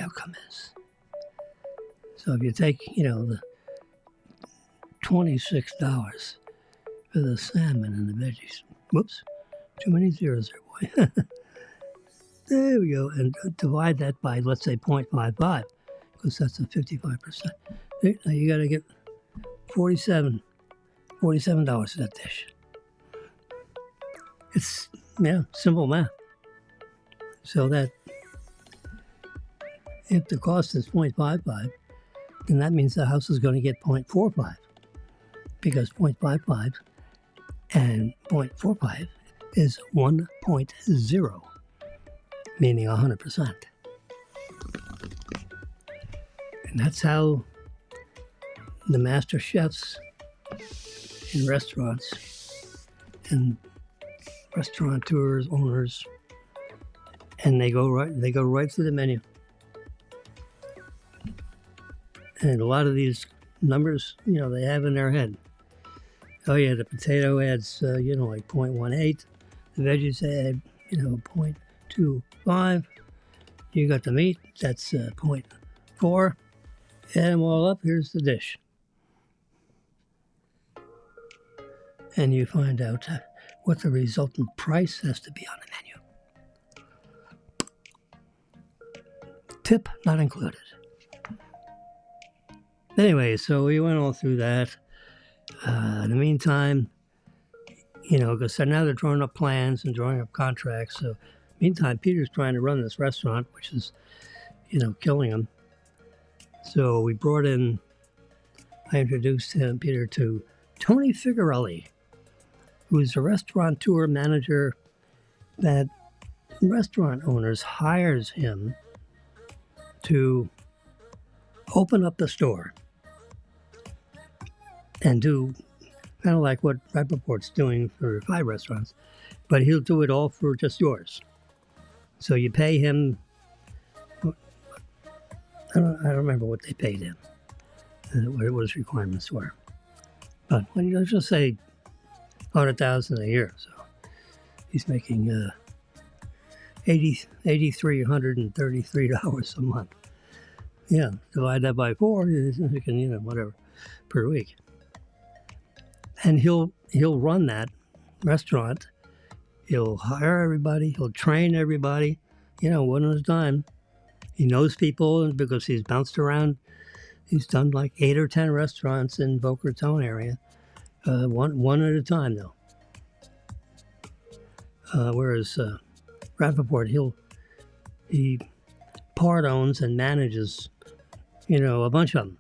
outcome is. So if you take, you know, the $26 for the salmon and the veggies. Whoops, too many zeros there, boy. There we go, and divide that by, let's say, 0.55, because that's a 55%. Now you got to get $47 for that dish. It's, yeah, simple math. So that if the cost is 0.55, then that means the house is going to get 0.45, because 0.55 and 0.45 is 1.0, meaning 100%. And that's how the master chefs in restaurants and restaurateurs, owners, and they go right through the menu. And a lot of these numbers, you know, they have in their head. Oh yeah, the potato adds, you know, like 0.18. The veggies add, you know, 0.25. You got the meat, that's 0.4. Add them all up, here's the dish. And you find out what the resultant price has to be on the menu. Tip not included. Anyway, so we went all through that. In the meantime, you know, because now they're drawing up plans and drawing up contracts. So, meantime, Peter's trying to run this restaurant, which is, you know, killing him. So we brought in, I introduced Peter to Tony Figarelli, who's a restaurateur manager that restaurant owners hires him to open up the store and do kind of like what Rappaport's doing for 5 restaurants, but he'll do it all for just yours. So you pay him, I don't remember what they paid him, what his requirements were. But when you just say $100,000 a year, so he's making $8,333 a month. Yeah, divide that by 4, you can, you know, whatever, per week. And he'll run that restaurant. He'll hire everybody. He'll train everybody, you know, one at a time. He knows people because he's bounced around. He's done like 8 or 10 restaurants in Boca Raton area, one at a time though. Whereas Rappaport, he part owns and manages, you know, a bunch of them.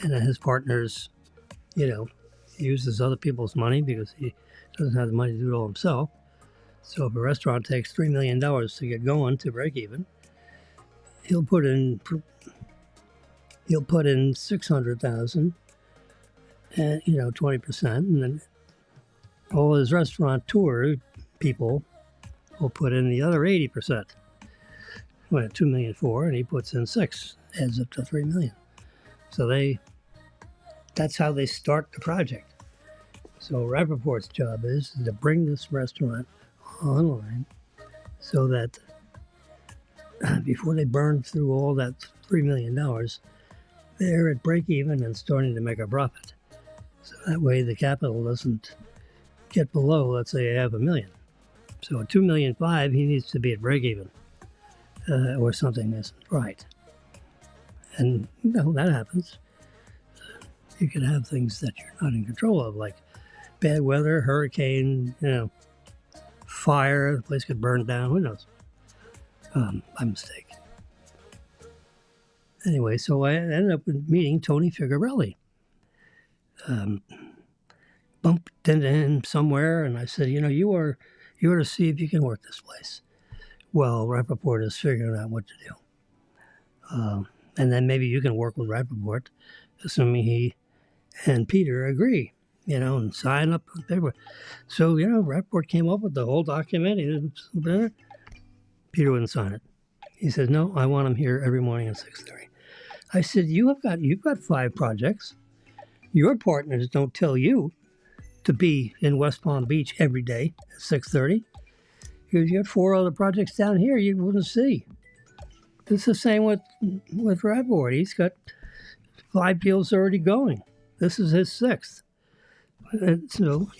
And his partners, you know, uses other people's money because he doesn't have the money to do it all himself. So if a restaurant takes $3 million to get going to break even, he'll put in $600,000 and, you know, 20%, and then all his restaurateur people will put in the other 80%. Well, $2 million for, and he puts in 6, adds up to $3 million. So that's how they start the project. So Rappaport's job is to bring this restaurant online so that before they burn through all that $3 million, they're at break even and starting to make a profit. So that way the capital doesn't get below, let's say, $500,000. So at $2.5 million, he needs to be at break even, or something isn't right. And that happens. You can have things that you're not in control of, like bad weather, hurricane, fire. The place could burn down. Who knows? By mistake. Anyway, so I ended up meeting Tony Figarelli. Bumped into him somewhere, and I said, you ought to see if you can work this place. Well, Rappaport is figuring out what to do. And then maybe you can work with Rappaport, assuming he and Peter agree, and sign up on paper. So, Rappaport came up with the whole document. Peter wouldn't sign it. He said, no, I want him here every morning at 6:30. I said, you've got 5 projects. Your partners don't tell you to be in West Palm Beach every day at 6:30. Because you got 4 other projects down here you wouldn't see. It's the same with Rappaport. He's got 5 deals already going. This is his 6th. And so,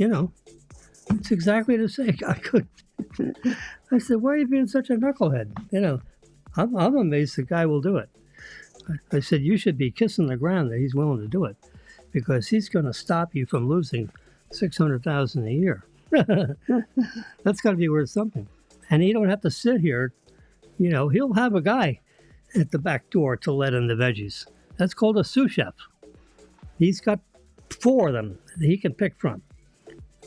it's exactly the same. I said, why are you being such a knucklehead? I'm amazed the guy will do it. I said, you should be kissing the ground that he's willing to do it, because he's going to stop you from losing $600,000 a year. That's got to be worth something. And you don't have to sit here. He'll have a guy at the back door to let in the veggies. That's called a sous chef. He's got 4 of them that he can pick from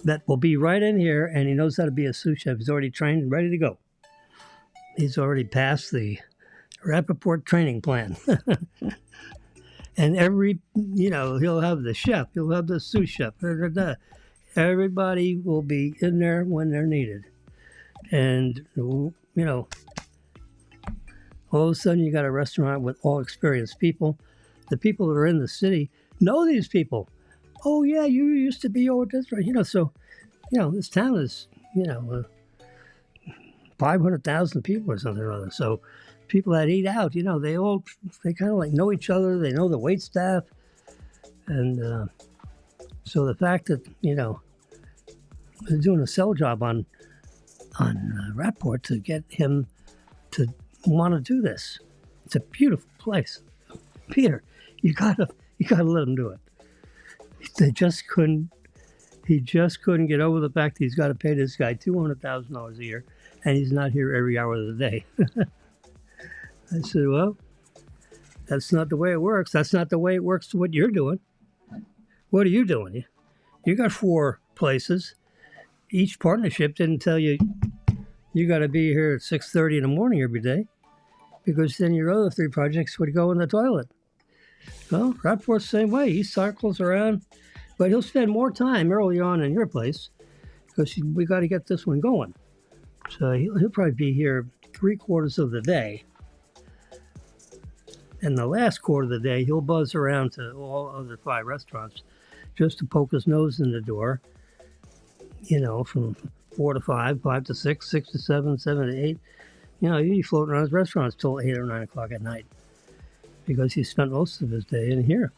that will be right in here, and he knows how to be a sous chef. He's already trained and ready to go. He's already passed the Rappaport training plan. And he'll have the chef, he'll have the sous chef. Everybody will be in there when they're needed. And, all of a sudden you got a restaurant with all experienced people. The people that are in the city know these people. Oh, yeah, you used to be over this, right? So, this town is, 500,000 people or something or other. So people that eat out, they kind of like know each other. They know the wait staff. And so the fact that, they're doing a sell job on Rappaport to get him to want to do this. It's a beautiful place. Peter, you gotta let him do it. He just couldn't get over the fact that he's got to pay this guy $200,000 a year, and he's not here every hour of the day. I said, well, that's not the way it works. That's not the way it works to what you're doing. What are you doing? You got 4 places. Each partnership didn't tell you got to be here at 6:30 in the morning every day, because then your other 3 projects would go in the toilet. Well, Rappaport's the same way. He circles around, but he'll spend more time early on in your place because we got to get this one going. So he'll probably be here 3/4 of the day. And the last quarter of the day, he'll buzz around to all other 5 restaurants just to poke his nose in the door, from 4 to 5, 5 to 6, 6 to 7, 7 to 8. He'd be floating around his restaurants till 8 or 9 o'clock at night, because he spent most of his day in here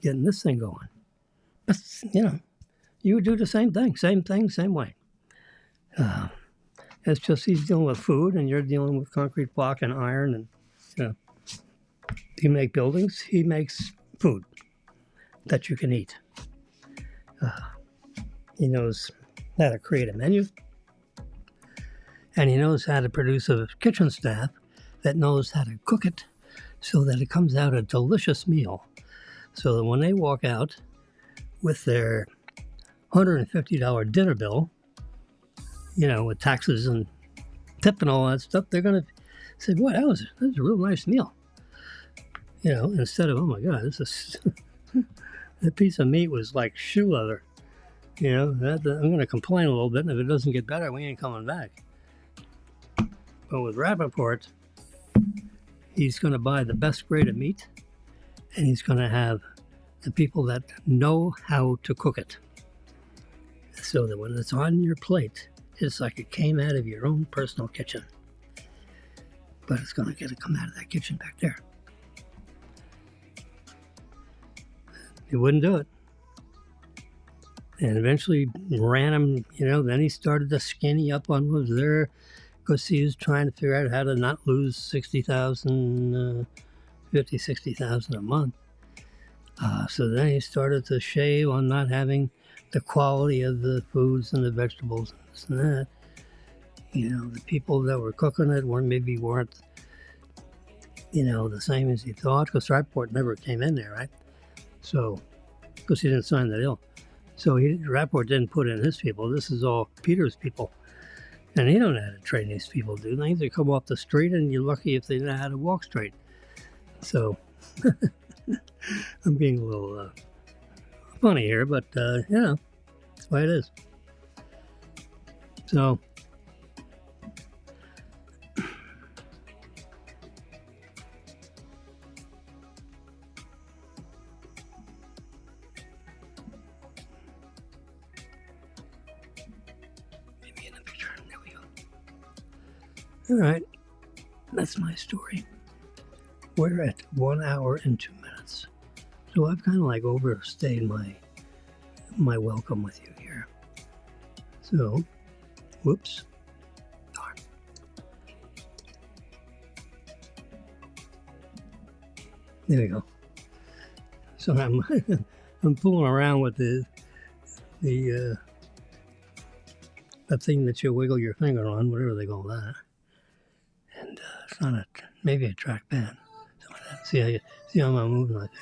getting this thing going. But, you would do the same thing, same way. It's just he's dealing with food and you're dealing with concrete block and iron. And you make buildings, he makes food that you can eat. He knows how to create a menu. And he knows how to produce a kitchen staff that knows how to cook it so that it comes out a delicious meal. So that when they walk out with their $150 dinner bill, with taxes and tip and all that stuff, they're going to say, boy, that was a real nice meal. Instead of, oh my God, that piece of meat was like shoe leather. I'm going to complain a little bit, and if it doesn't get better, we ain't coming back. But with Rappaport, he's going to buy the best grade of meat, and he's going to have the people that know how to cook it. So that when it's on your plate, it's like it came out of your own personal kitchen. but it's going to come out of that kitchen back there. He wouldn't do it. And eventually ran him, then he started to skinny up on what was there because he was trying to figure out how to not lose $60,000, $50,000, $60,000 a month. So then he started to shave on not having the quality of the foods and the vegetables and this and that. The people that were cooking it weren't the same as he thought, because Rapport never came in there, right? So, because he didn't sign the deal. So Rapport didn't put in his people. This is all Peter's people. And he don't know how to train these people, do they? They come off the street and you're lucky if they know how to walk straight. So, I'm being a little funny here, but, that's the way it is. So, all right, that's my story. We're at 1 hour and 2 minutes. So I've kind of like overstayed my welcome with you here. So, whoops. Darn. There we go. So I'm I'm fooling around with the that thing that you wiggle your finger on, whatever they call that. And it's not maybe a trackpad. See how I'm moving my finger.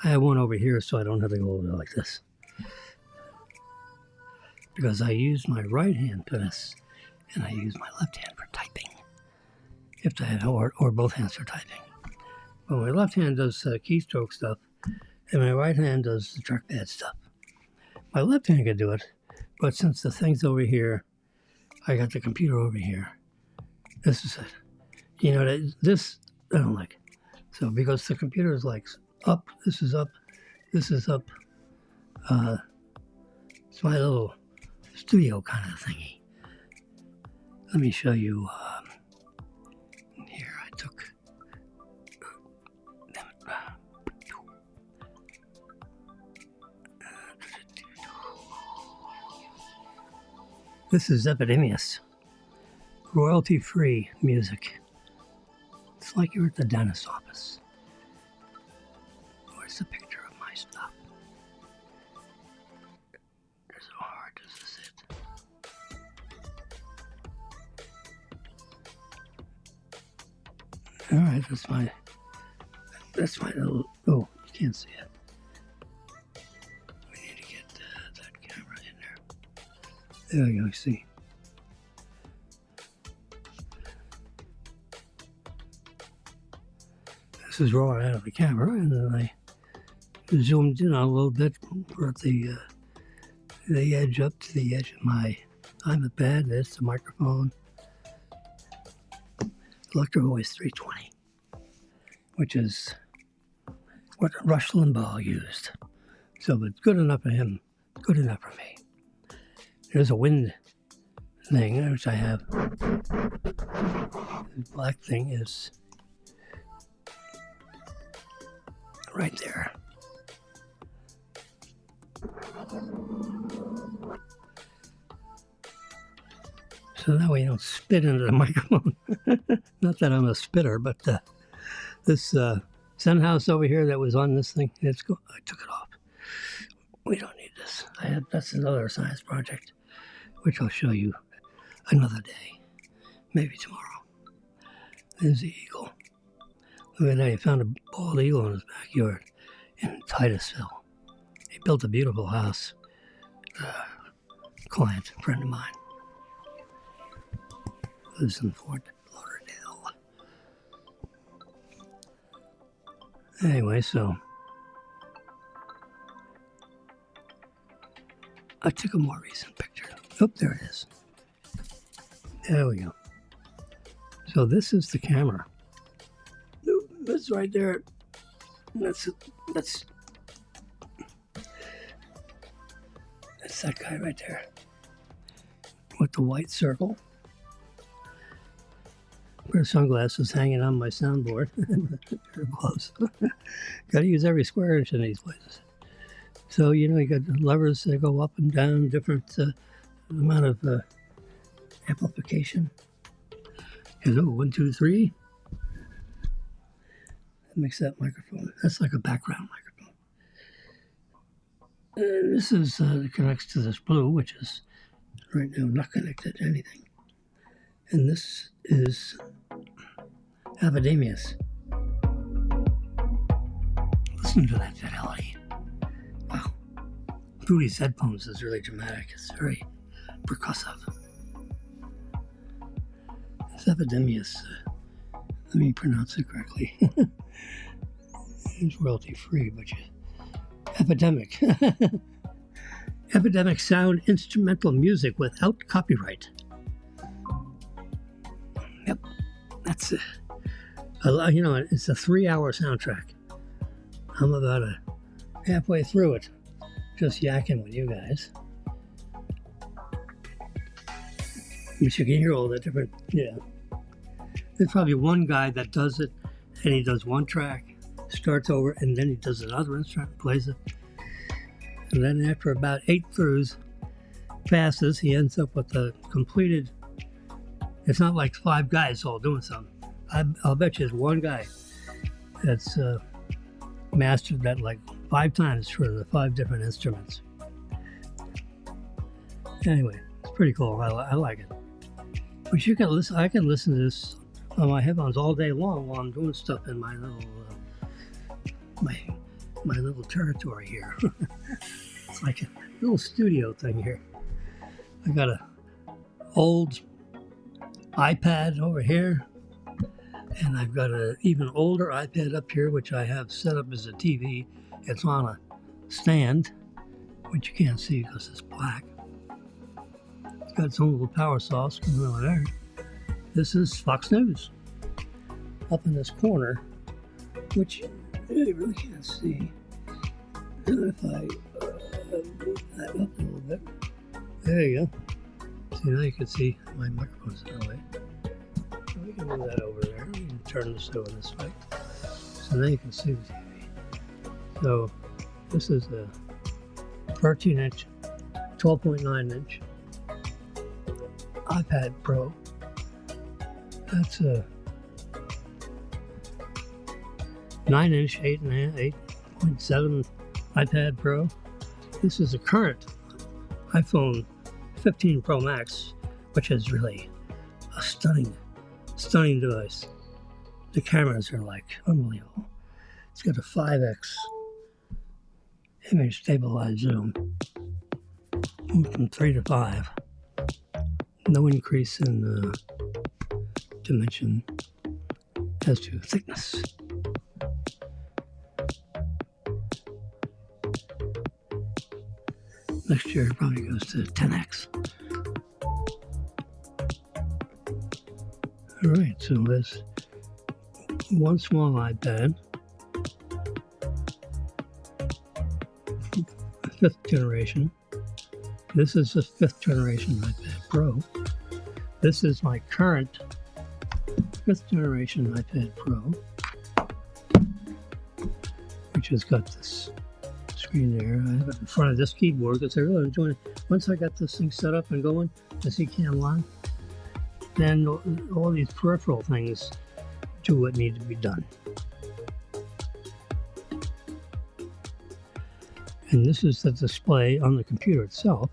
I have one over here so I don't have to go over like this. Because I use my right hand for this, and I use my left hand for typing. Or both hands for typing. But my left hand does keystroke stuff, and my right hand does the trackpad stuff. My left hand can do it, but since the thing's over here, I got the computer over here. This is it. This I don't like. So because the computer is like up, this is up, this is up. It's my little studio kind of thingy. Let me show you. Here I took. This is Epidemius. Royalty-free music. It's like you're at the dentist's office. Where's the picture of my stuff? It's so hard to sit. All right, that's my little. Oh, you can't see it. We need to get that camera in there. There you go. See. This is rolling out of the camera, and then I zoomed in a little bit, brought the edge up to the edge of my iPad. That's the microphone. Electro Voice 320, which is what Rush Limbaugh used. So, but good enough for him, good enough for me. There's a wind thing, which I have. The black thing is right there. So that way you don't spit into the microphone. Not that I'm a spitter, but this Zen house over here that was on this thing, I took it off. We don't need this. That's another science project, which I'll show you another day, maybe tomorrow. There's the eagle. Look at that, he found a bald eagle in his backyard in Titusville. He built a beautiful house. Client, a friend of mine, lives in Fort Lauderdale. Anyway, so I took a more recent picture. Oh, there it is. There we go. So this is the camera. That's right there. That's that guy right there with the white circle. pair of sunglasses hanging on my soundboard. Pair of gloves. Got to use every square inch in these places. So, you know, you got the levers that go up and down, different amount of amplification. Hello, 1, 2, 3. That makes that microphone. That's like a background microphone. And this is connects to this blue, which is right now not connected to anything. And this is Avidemius. Listen to that fidelity. Wow. Rudy's headphones is really dramatic. It's very percussive. It's Avidemius. Let me pronounce it correctly. It's royalty free, but epidemic. Epidemic sound instrumental music without copyright. Yep, that's it. You know, it's a 3-hour soundtrack. I'm about halfway through it, just yakking with you guys. But you can hear all the different, yeah. There's probably one guy that does it, and he does one track, starts over, and then he does another instrument, plays it. And then after about 8 throughs passes, he ends up with a completed, it's not like 5 guys all doing something. I'll bet you there's one guy that's mastered that like 5 times for the 5 different instruments. Anyway, it's pretty cool. I like it. But you can listen. I can listen to this on my headphones all day long while I'm doing stuff in my little my little territory here. It's like a little studio thing here. I got a old iPad over here, and I've got an even older iPad up here, which I have set up as a TV. It's on a stand, which you can't see because it's black. It's got its own little power source coming over there. This is Fox News up in this corner, which you really can't see. And if I move that up a little bit, there you go. See, now you can see my microphone's that way. So we can move that over there. We can turn this over this way. So now you can see the TV. So this is a 13-inch, 12.9-inch iPad Pro. That's a 9-inch, 8.7 iPad Pro. This is a current iPhone 15 Pro Max, which is really a stunning device. The cameras are like unbelievable. It's got a 5x image stabilized zoom, from 3 to 5. No increase in dimension as to thickness. Next year it probably goes to 10x. All right, so there's one small iPad, 5th generation. This is the 5th generation iPad Pro. This is my current 5th generation iPad Pro, which has got this screen there. I have it in front of this keyboard because I really enjoy it. Once I got this thing set up and going, the CCAM line, then all these peripheral things do what need to be done. And this is the display on the computer itself,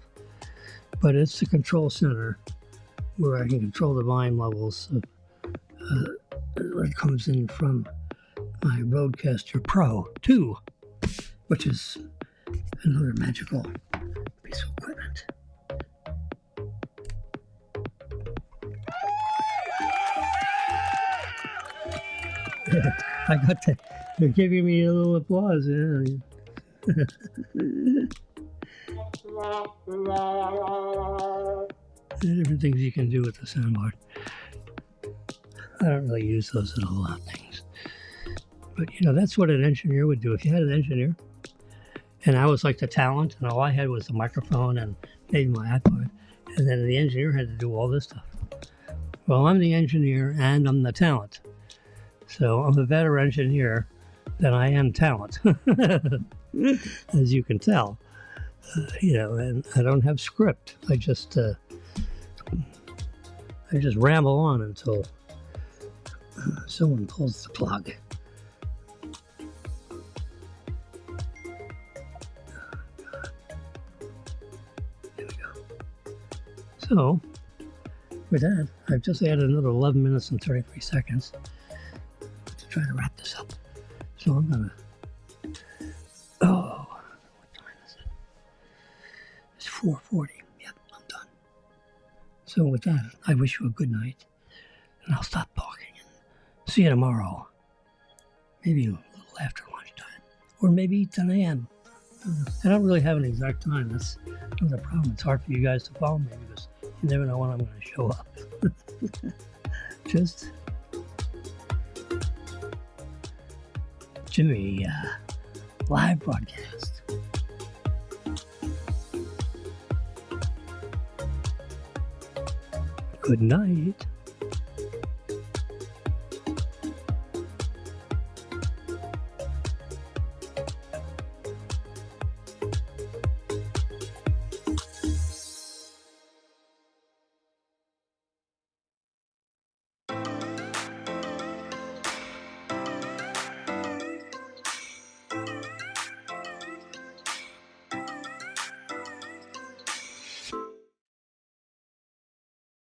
but it's the control center where I can control the volume levels of what comes in from my Rodecaster Pro 2, which is another magical piece of equipment. I got to, they're giving me a little applause. Yeah. Different things you can do with the soundboard. I don't really use those in a lot of things. But, you know, that's what an engineer would do. If you had an engineer, and I was like the talent, and all I had was the microphone and maybe my iPod, and then the engineer had to do all this stuff. Well, I'm the engineer and I'm the talent. So I'm a better engineer than I am talent, as you can tell. And I don't have script. I just ramble on until someone pulls the plug. There we go. So, with that, I've just added another 11 minutes and 33 seconds to try to wrap this up. So I'm gonna, what time is it? It's 4:40. Yep, I'm done. So with that, I wish you a good night, and I'll stop talking and see you tomorrow. Maybe a little after lunchtime, or maybe 10 a.m. I don't really have an exact time. That's another problem. It's hard for you guys to follow me because you never know when I'm going to show up. Just Jimmy, live broadcast. Good night.